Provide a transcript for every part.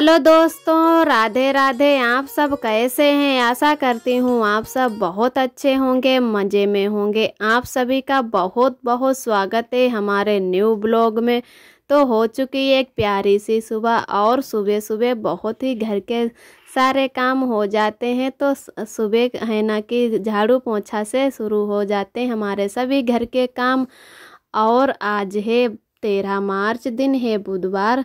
Hello दोस्तों, राधे राधे। आप सब कैसे हैं? आशा करती हूँ आप सब बहुत अच्छे होंगे, मज़े में होंगे। आप सभी का बहुत बहुत स्वागत है हमारे न्यू ब्लॉग में। तो हो चुकी एक प्यारी सी सुबह और सुबह सुबह बहुत ही घर के सारे काम हो जाते हैं। तो सुबह है ना कि झाड़ू पोंछा से शुरू हो जाते हैं हमारे सभी घर के काम। और आज है 13 मार्च, दिन है बुधवार।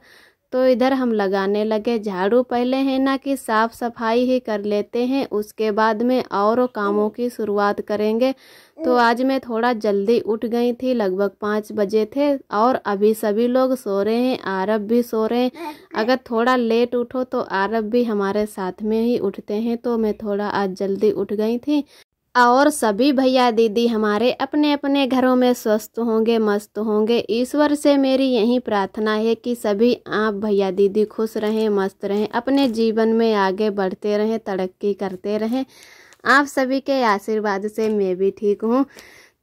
तो इधर हम लगाने लगे झाड़ू। पहले है ना कि साफ सफाई ही कर लेते हैं, उसके बाद में और कामों की शुरुआत करेंगे। तो आज मैं थोड़ा जल्दी उठ गई थी, लगभग 5 बजे थे और अभी सभी लोग सो रहे हैं, आरब भी सो रहे हैं। अगर थोड़ा लेट उठो तो आरब भी हमारे साथ में ही उठते हैं। तो मैं थोड़ा आज जल्दी उठ गई थी। और सभी भैया दीदी हमारे अपने अपने घरों में स्वस्थ होंगे, मस्त होंगे। ईश्वर से मेरी यही प्रार्थना है कि सभी आप भैया दीदी खुश रहें, मस्त रहें, अपने जीवन में आगे बढ़ते रहें, तरक्की करते रहें। आप सभी के आशीर्वाद से मैं भी ठीक हूँ।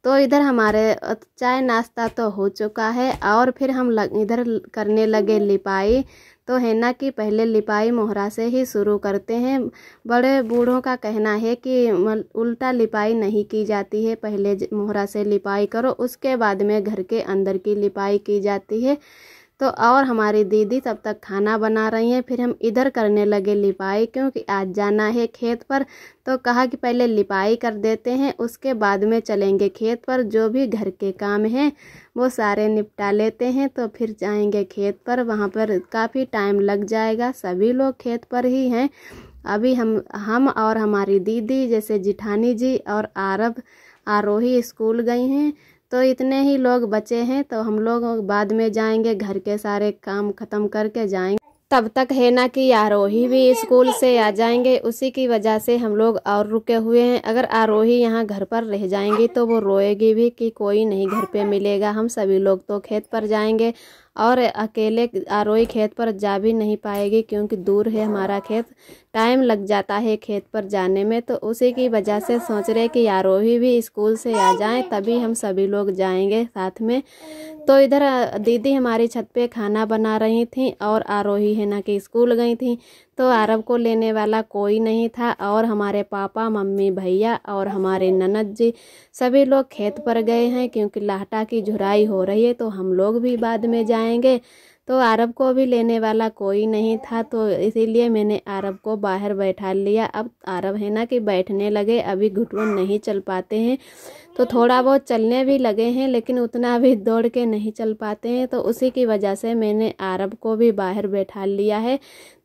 तो इधर हमारे चाय नाश्ता तो हो चुका है और फिर हम इधर करने लगे लिपाई। तो है ना कि पहले लिपाई मोहरा से ही शुरू करते हैं। बड़े बूढ़ों का कहना है कि उल्टा लिपाई नहीं की जाती है, पहले मोहरा से लिपाई करो, उसके बाद में घर के अंदर की लिपाई की जाती है। तो और हमारी दीदी तब तक खाना बना रही हैं। फिर हम इधर करने लगे लिपाई, क्योंकि आज जाना है खेत पर। तो कहा कि पहले लिपाई कर देते हैं, उसके बाद में चलेंगे खेत पर। जो भी घर के काम हैं वो सारे निपटा लेते हैं, तो फिर जाएंगे खेत पर। वहाँ पर काफ़ी टाइम लग जाएगा, सभी लोग खेत पर ही हैं। अभी हम और हमारी दीदी, जैसे जिठानी जी और आरब आरोही स्कूल गई हैं। तो इतने ही लोग बचे हैं। तो हम लोग बाद में जाएंगे, घर के सारे काम ख़त्म करके जाएंगे। तब तक है ना कि आरोही भी स्कूल से आ जाएंगे। उसी की वजह से हम लोग और रुके हुए हैं। अगर आरोही यहाँ घर पर रह जाएंगी तो वो रोएगी भी कि कोई नहीं घर पे मिलेगा। हम सभी लोग तो खेत पर जाएंगे और अकेले आरोही खेत पर जा भी नहीं पाएगी, क्योंकि दूर है हमारा खेत, टाइम लग जाता है खेत पर जाने में। तो उसी की वजह से सोच रहे कि आरोही भी स्कूल से आ जाएं, तभी हम सभी लोग जाएंगे साथ में। तो इधर दीदी हमारी छत पे खाना बना रही थी और आरोही है ना कि स्कूल गई थी। तो आरब को लेने वाला कोई नहीं था और हमारे पापा, मम्मी, भैया और हमारे ननद जी सभी लोग खेत पर गए हैं, क्योंकि लाहटा की झुराई हो रही है। तो हम लोग भी बाद में जाएंगे। तो आरब को भी लेने वाला कोई नहीं था, तो इसीलिए मैंने आरब को बाहर बैठा लिया। अब आरब है ना कि बैठने लगे, अभी घुटन नहीं चल पाते हैं। तो थोड़ा बहुत चलने भी लगे हैं, लेकिन उतना भी दौड़ के नहीं चल पाते हैं। तो उसी की वजह से मैंने आरब को भी बाहर बैठा लिया है।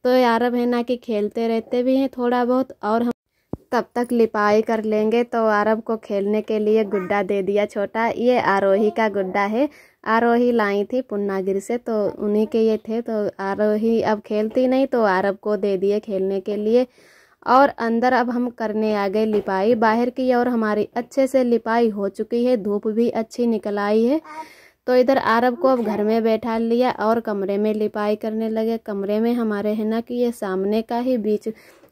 तो आरब है ना कि खेलते रहते भी हैं थोड़ा बहुत, और हम तब तक लिपाई कर लेंगे। तो आरब को खेलने के लिए गुड्डा दे दिया छोटा। ये आरोही का गुड्डा है, आरोही लाई थी पुन्नागिर से, तो उन्हीं के ये थे। तो आरोही अब खेलती नहीं, तो आरब को दे दिए खेलने के लिए। और अंदर अब हम करने आ गए लिपाई बाहर की, और हमारी अच्छे से लिपाई हो चुकी है, धूप भी अच्छी निकल आई है। तो इधर आरब को अब घर में बैठा लिया और कमरे में लिपाई करने लगे। कमरे में हमारे है ना कि ये सामने का ही बीच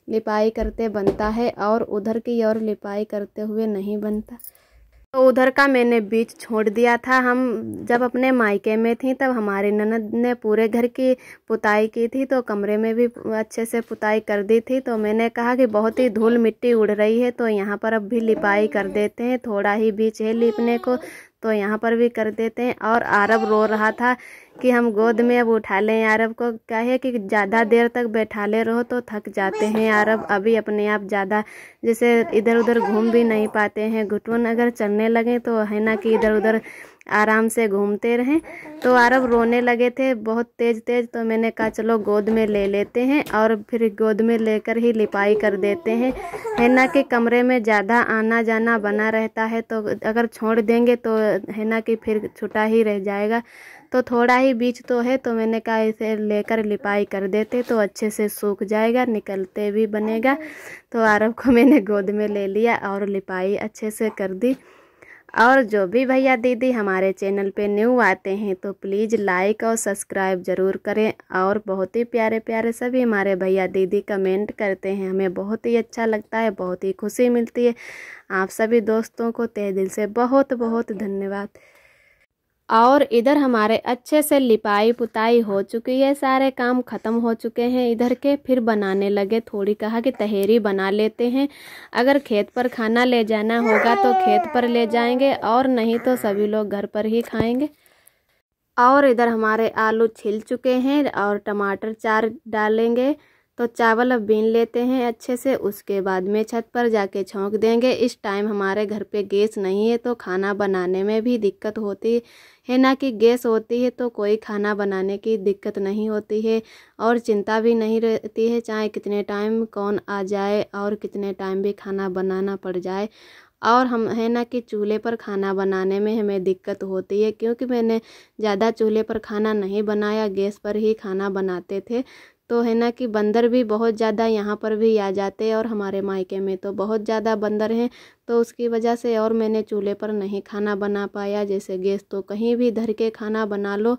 लिपाई करते बनता है, और उधर की और लिपाई करते हुए नहीं बनता। तो उधर का मैंने बीच छोड़ दिया था। हम जब अपने मायके में थी तब हमारी ननद ने पूरे घर की पुताई की थी, तो कमरे में भी अच्छे से पुताई कर दी थी। तो मैंने कहा कि बहुत ही धूल मिट्टी उड़ रही है, तो यहाँ पर अब भी लिपाई कर देते हैं, थोड़ा ही बीच है लिपने को, तो यहाँ पर भी कर देते हैं। और आरब रो रहा था कि हम गोद में अब उठा लें। आरब को क्या है कि ज़्यादा देर तक बैठा ले रहो तो थक जाते हैं आरब, अभी अपने आप ज़्यादा जैसे इधर उधर घूम भी नहीं पाते हैं। घुटन अगर चलने लगे तो है ना कि इधर उधर आराम से घूमते रहें। तो आरब रोने लगे थे बहुत तेज तेज। तो मैंने कहा चलो गोद में ले लेते हैं और फिर गोद में लेकर ही लिपाई कर देते हैं। है ना कि कमरे में ज़्यादा आना जाना बना रहता है, तो अगर छोड़ देंगे तो है ना कि फिर छुटा ही रह जाएगा। तो थोड़ा ही बीच तो है, तो मैंने कहा इसे लेकर लिपाई कर देते तो अच्छे से सूख जाएगा, निकलते भी बनेगा। तो आरब को मैंने गोद में ले लिया और लिपाई अच्छे से कर दी। और जो भी भैया दीदी हमारे चैनल पे न्यू आते हैं तो प्लीज़ लाइक और सब्सक्राइब ज़रूर करें। और बहुत ही प्यारे प्यारे सभी हमारे भैया दीदी कमेंट करते हैं, हमें बहुत ही अच्छा लगता है, बहुत ही खुशी मिलती है। आप सभी दोस्तों को तहे दिल से बहुत बहुत धन्यवाद। और इधर हमारे अच्छे से लिपाई पुताई हो चुकी है, सारे काम ख़त्म हो चुके हैं इधर के। फिर बनाने लगे, थोड़ी कहा कि तहेरी बना लेते हैं। अगर खेत पर खाना ले जाना होगा तो खेत पर ले जाएंगे, और नहीं तो सभी लोग घर पर ही खाएंगे। और इधर हमारे आलू छिल चुके हैं और टमाटर 4 डालेंगे। तो चावल अब बीन लेते हैं अच्छे से, उसके बाद में छत पर जाके छौंक देंगे। इस टाइम हमारे घर पे गैस नहीं है तो खाना बनाने में भी दिक्कत होती है ना, कि गैस होती है तो कोई खाना बनाने की दिक्कत नहीं होती है और चिंता भी नहीं रहती है, चाहे कितने टाइम कौन आ जाए और कितने टाइम भी खाना बनाना पड़ जाए। और हम है ना कि चूल्हे पर खाना बनाने में हमें दिक्कत होती है, क्योंकि मैंने ज़्यादा चूल्हे पर खाना नहीं बनाया, गैस पर ही खाना बनाते थे। तो है ना कि बंदर भी बहुत ज़्यादा यहाँ पर भी आ जाते हैं, और हमारे मायके में तो बहुत ज़्यादा बंदर हैं, तो उसकी वजह से और मैंने चूल्हे पर नहीं खाना बना पाया। जैसे गैस तो कहीं भी धर के खाना बना लो।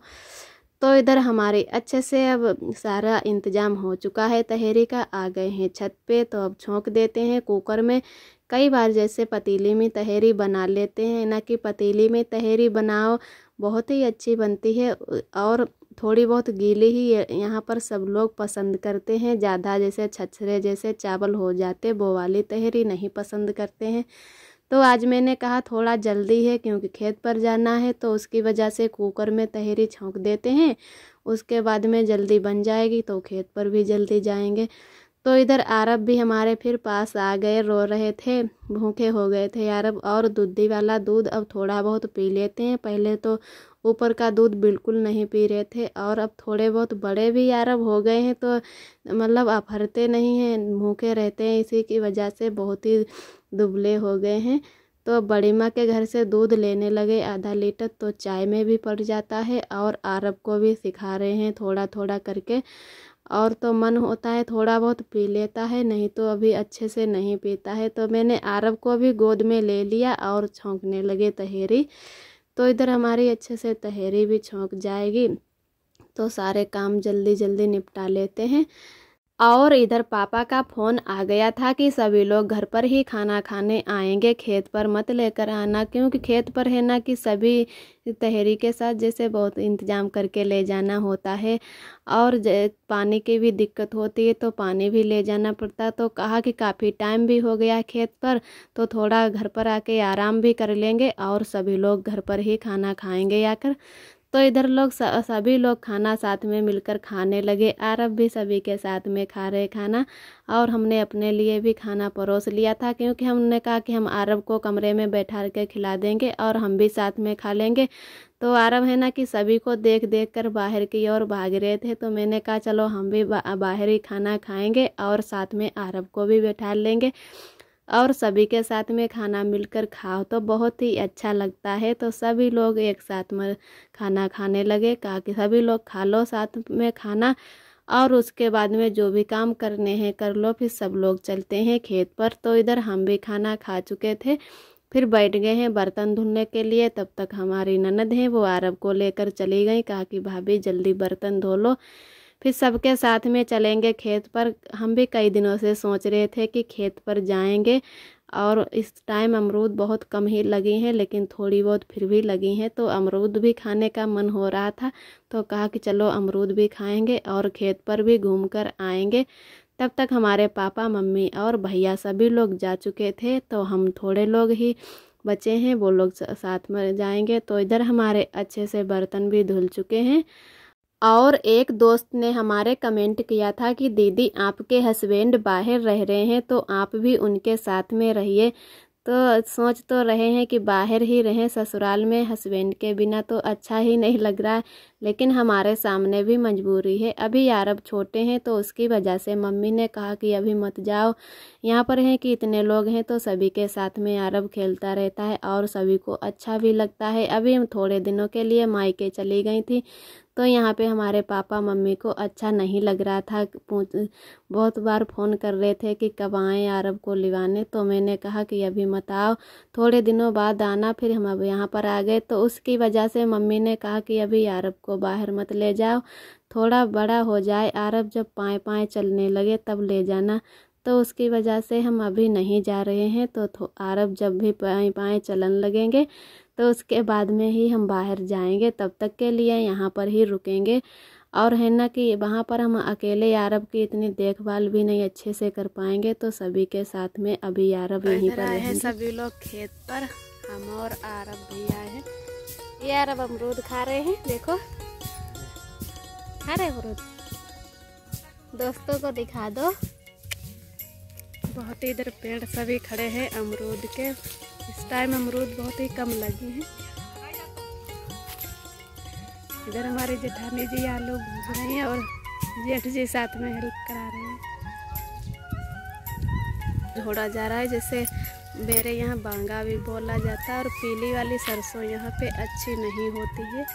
तो इधर हमारे अच्छे से अब सारा इंतज़ाम हो चुका है तहेरी का। आ गए हैं छत पे, तो अब छोंक देते हैं कुकर में। कई बार जैसे पतीली में तहेरी बना लेते हैं ना, कि पतीली में तहेरी बनाओ बहुत ही अच्छी बनती है, और थोड़ी बहुत गीली ही यहाँ पर सब लोग पसंद करते हैं। ज़्यादा जैसे छछरे जैसे चावल हो जाते, वो वाली तहेरी नहीं पसंद करते हैं। तो आज मैंने कहा थोड़ा जल्दी है क्योंकि खेत पर जाना है, तो उसकी वजह से कुकर में तहेरी छौंक देते हैं, उसके बाद में जल्दी बन जाएगी तो खेत पर भी जल्दी जाएंगे। तो इधर आरब भी हमारे फिर पास आ गए, रो रहे थे, भूखे हो गए थे आरब। और दूधी वाला दूध अब थोड़ा बहुत पी लेते हैं, पहले तो ऊपर का दूध बिल्कुल नहीं पी रहे थे, और अब थोड़े बहुत बड़े भी आरब हो गए हैं, तो मतलब अफरते नहीं हैं, भूखे रहते हैं, इसी की वजह से बहुत ही दुबले हो गए हैं। तो बड़ी माँ के घर से दूध लेने लगे आधा लीटर, तो चाय में भी पड़ जाता है, और आरब को भी सिखा रहे हैं थोड़ा थोड़ा करके। और तो मन होता है थोड़ा बहुत पी लेता है, नहीं तो अभी अच्छे से नहीं पीता है। तो मैंने आरब को भी गोद में ले लिया और छौंकने लगे तहेरी। तो इधर हमारी अच्छे से तहेरी भी छौंक जाएगी, तो सारे काम जल्दी जल्दी निपटा लेते हैं। और इधर पापा का फ़ोन आ गया था कि सभी लोग घर पर ही खाना खाने आएंगे, खेत पर मत लेकर आना, क्योंकि खेत पर है ना कि सभी तहेरी के साथ जैसे बहुत इंतज़ाम करके ले जाना होता है, और पानी की भी दिक्कत होती है, तो पानी भी ले जाना पड़ता। तो कहा कि काफ़ी टाइम भी हो गया खेत पर, तो थोड़ा घर पर आके आराम भी कर लेंगे और सभी लोग घर पर ही खाना खाएंगे आकर। तो इधर लोग सभी लोग खाना साथ में मिलकर खाने लगे, आरब भी सभी के साथ में खा रहे खाना, और हमने अपने लिए भी खाना परोस लिया था, क्योंकि हमने कहा कि हम आरब को कमरे में बैठा के खिला देंगे और हम भी साथ में खा लेंगे। तो आरब है ना कि सभी को देख देख कर बाहर की ओर भाग रहे थे, तो मैंने कहा चलो हम भी बाहर ही खाना खाएंगे और साथ में आरब को भी बैठा लेंगे, और सभी के साथ में खाना मिलकर खाओ तो बहुत ही अच्छा लगता है। तो सभी लोग एक साथ में खाना खाने लगे, कहा कि सभी लोग खा लो साथ में खाना, और उसके बाद में जो भी काम करने हैं कर लो, फिर सब लोग चलते हैं खेत पर। तो इधर हम भी खाना खा चुके थे, फिर बैठ गए हैं बर्तन धुलने के लिए। तब तक हमारी ननद हैं, वो आरब को लेकर चली गई, कहा कि भाभी जल्दी बर्तन धो लो, फिर सबके साथ में चलेंगे खेत पर। हम भी कई दिनों से सोच रहे थे कि खेत पर जाएंगे, और इस टाइम अमरूद बहुत कम ही लगी हैं, लेकिन थोड़ी बहुत फिर भी लगी हैं, तो अमरूद भी खाने का मन हो रहा था। तो कहा कि चलो अमरूद भी खाएंगे और खेत पर भी घूम कर आएंगे। तब तक हमारे पापा मम्मी और भैया सभी लोग जा चुके थे, तो हम थोड़े लोग ही बचे हैं, वो लोग साथ में जाएंगे। तो इधर हमारे अच्छे से बर्तन भी धुल चुके हैं। और एक दोस्त ने हमारे कमेंट किया था कि दीदी आपके हस्बैंड बाहर रह रहे हैं, तो आप भी उनके साथ में रहिए। तो सोच तो रहे हैं कि बाहर ही रहें, ससुराल में हस्बैंड के बिना तो अच्छा ही नहीं लग रहा है, लेकिन हमारे सामने भी मजबूरी है। अभी आरब छोटे हैं, तो उसकी वजह से मम्मी ने कहा कि अभी मत जाओ, यहाँ पर है कि इतने लोग हैं तो सभी के साथ में आरब खेलता रहता है और सभी को अच्छा भी लगता है। अभी हम थोड़े दिनों के लिए मायके चली गई थी, तो यहाँ पे हमारे पापा मम्मी को अच्छा नहीं लग रहा था। बहुत बार फ़ोन कर रहे थे कि कब आएँ आरब को लिवाने, तो मैंने कहा कि अभी मत आओ, थोड़े दिनों बाद आना। फिर हम अब यहाँ पर आ गए, तो उसकी वजह से मम्मी ने कहा कि अभी आरब को बाहर मत ले जाओ, थोड़ा बड़ा हो जाए आरब, जब पाए पाए चलने लगे तब ले जाना। तो उसकी वजह से हम अभी नहीं जा रहे हैं। तो आरब जब भी पाए पाए चलन लगेंगे तो उसके बाद में ही हम बाहर जाएंगे। तब तक के लिए यहाँ पर ही रुकेंगे। और है ना कि वहाँ पर हम अकेले यारब की इतनी देखभाल भी नहीं अच्छे से कर पाएंगे, तो सभी के साथ में अभी यारब यहीं पर रहेंगे। सभी लोग खेत पर, हम और आरब भी आए हैं। ये यारब अमरूद खा रहे हैं, देखो खा रहे अमरूद। दोस्तों को दिखा दो। बहुत ही इधर पेड़ सभी खड़े हैं अमरूद के। इस टाइम अमरूद बहुत ही कम लगी हैं। इधर हमारे जेठानी जी आलू भून रही हैं और जेठ जी साथ में हेल्प करा रहे हैं। ढोड़ा जा रहा है, जैसे मेरे यहाँ बांगा भी बोला जाता है। और पीली वाली सरसों यहाँ पे अच्छी नहीं होती है।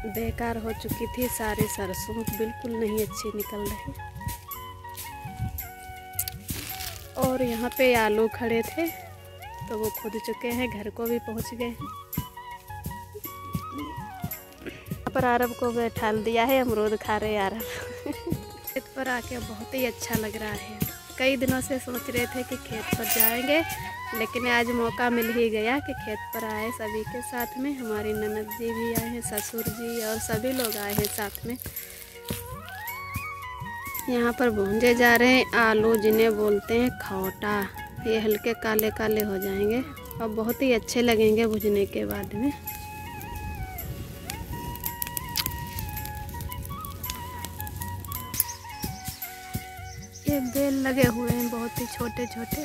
बेकार हो चुकी थी सारी सरसों, बिल्कुल नहीं अच्छी निकल रही। और यहाँ पे आलू खड़े थे तो वो खुद चुके हैं, घर को भी पहुँच गए हैं। यहाँ पर आरब को बैठा दिया है, अमरूद खा रहे आरब। खेत पर आके बहुत ही अच्छा लग रहा है। कई दिनों से सोच रहे थे कि खेत पर जाएंगे, लेकिन आज मौका मिल ही गया कि खेत पर आए सभी के साथ में। हमारी ननद जी भी आए हैं, ससुर जी और सभी लोग आए हैं साथ में। यहाँ पर भूंजे जा रहे हैं आलू, जिन्हें बोलते हैं खौटा। ये हल्के काले काले हो जाएंगे और बहुत ही अच्छे लगेंगे भुजने के बाद में। ये बेल लगे हुए हैं बहुत ही छोटे छोटे।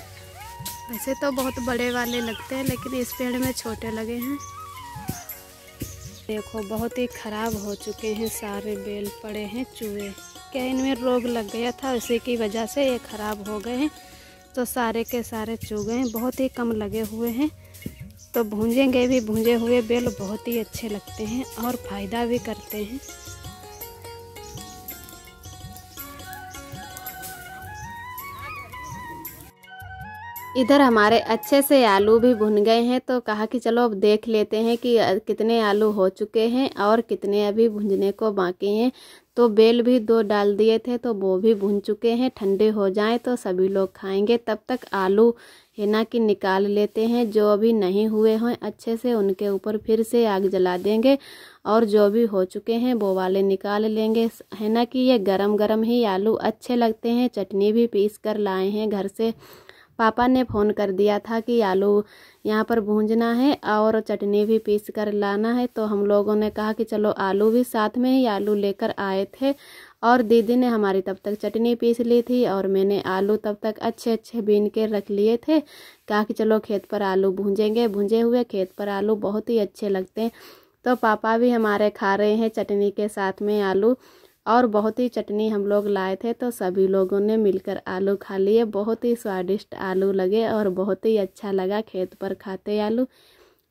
वैसे तो बहुत बड़े वाले लगते हैं, लेकिन इस पेड़ में छोटे लगे हैं। देखो बहुत ही खराब हो चुके हैं, सारे बेल पड़े हैं। चूहे क्या इनमें रोग लग गया था, उसी की वजह से ये खराब हो गए हैं। तो सारे के सारे चूहे हैं, बहुत ही कम लगे हुए हैं। तो भूंजेंगे भी, भूंजे हुए बेल बहुत ही अच्छे लगते हैं और फ़ायदा भी करते हैं। इधर हमारे अच्छे से आलू भी भुन गए हैं, तो कहा कि चलो अब देख लेते हैं कि कितने आलू हो चुके हैं और कितने अभी भुनने को बाकी हैं। तो बेल भी 2 डाल दिए थे, तो वो भी भुन चुके हैं। ठंडे हो जाएं तो सभी लोग खाएंगे। तब तक आलू है ना कि निकाल लेते हैं। जो अभी नहीं हुए हैं अच्छे से, उनके ऊपर फिर से आग जला देंगे। और जो भी हो चुके हैं वो वाले निकाल लेंगे। है ना कि ये गरम गरम ही आलू अच्छे लगते हैं। चटनी भी पीस कर लाए हैं घर से। पापा ने फ़ोन कर दिया था कि आलू यहाँ पर भूंजना है और चटनी भी पीस कर लाना है। तो हम लोगों ने कहा कि चलो आलू भी साथ में ही आलू लेकर आए थे। और दीदी ने हमारी तब तक चटनी पीस ली थी और मैंने आलू तब तक अच्छे अच्छे बीन के रख लिए थे। कहा कि चलो खेत पर आलू भूंजेंगे। भुंजे हुए खेत पर आलू बहुत ही अच्छे लगते हैं। तो पापा भी हमारे खा रहे हैं चटनी के साथ में आलू। और बहुत ही चटनी हम लोग लाए थे, तो सभी लोगों ने मिलकर आलू खा लिए। बहुत ही स्वादिष्ट आलू लगे और बहुत ही अच्छा लगा खेत पर खाते आलू।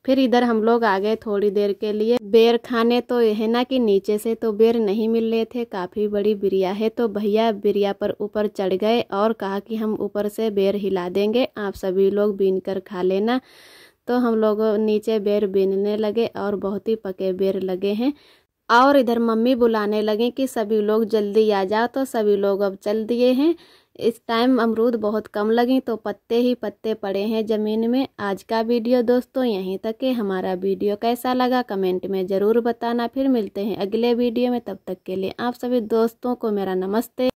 फिर इधर हम लोग आ गए थोड़ी देर के लिए बेर खाने। तो है ना कि नीचे से तो बेर नहीं मिल रहे थे, काफ़ी बड़ी बिरिया है। तो भैया बिरिया पर ऊपर चढ़ गए और कहा कि हम ऊपर से बेर हिला देंगे, आप सभी लोग बीन कर खा लेना। तो हम लोग नीचे बेर बीनने लगे और बहुत ही पके बेर लगे हैं। और इधर मम्मी बुलाने लगे कि सभी लोग जल्दी आ जाओ। तो सभी लोग अब चल दिए हैं। इस टाइम अमरूद बहुत कम लगी, तो पत्ते ही पत्ते पड़े हैं ज़मीन में। आज का वीडियो दोस्तों यहीं तक है। हमारा वीडियो कैसा लगा कमेंट में ज़रूर बताना। फिर मिलते हैं अगले वीडियो में। तब तक के लिए आप सभी दोस्तों को मेरा नमस्ते।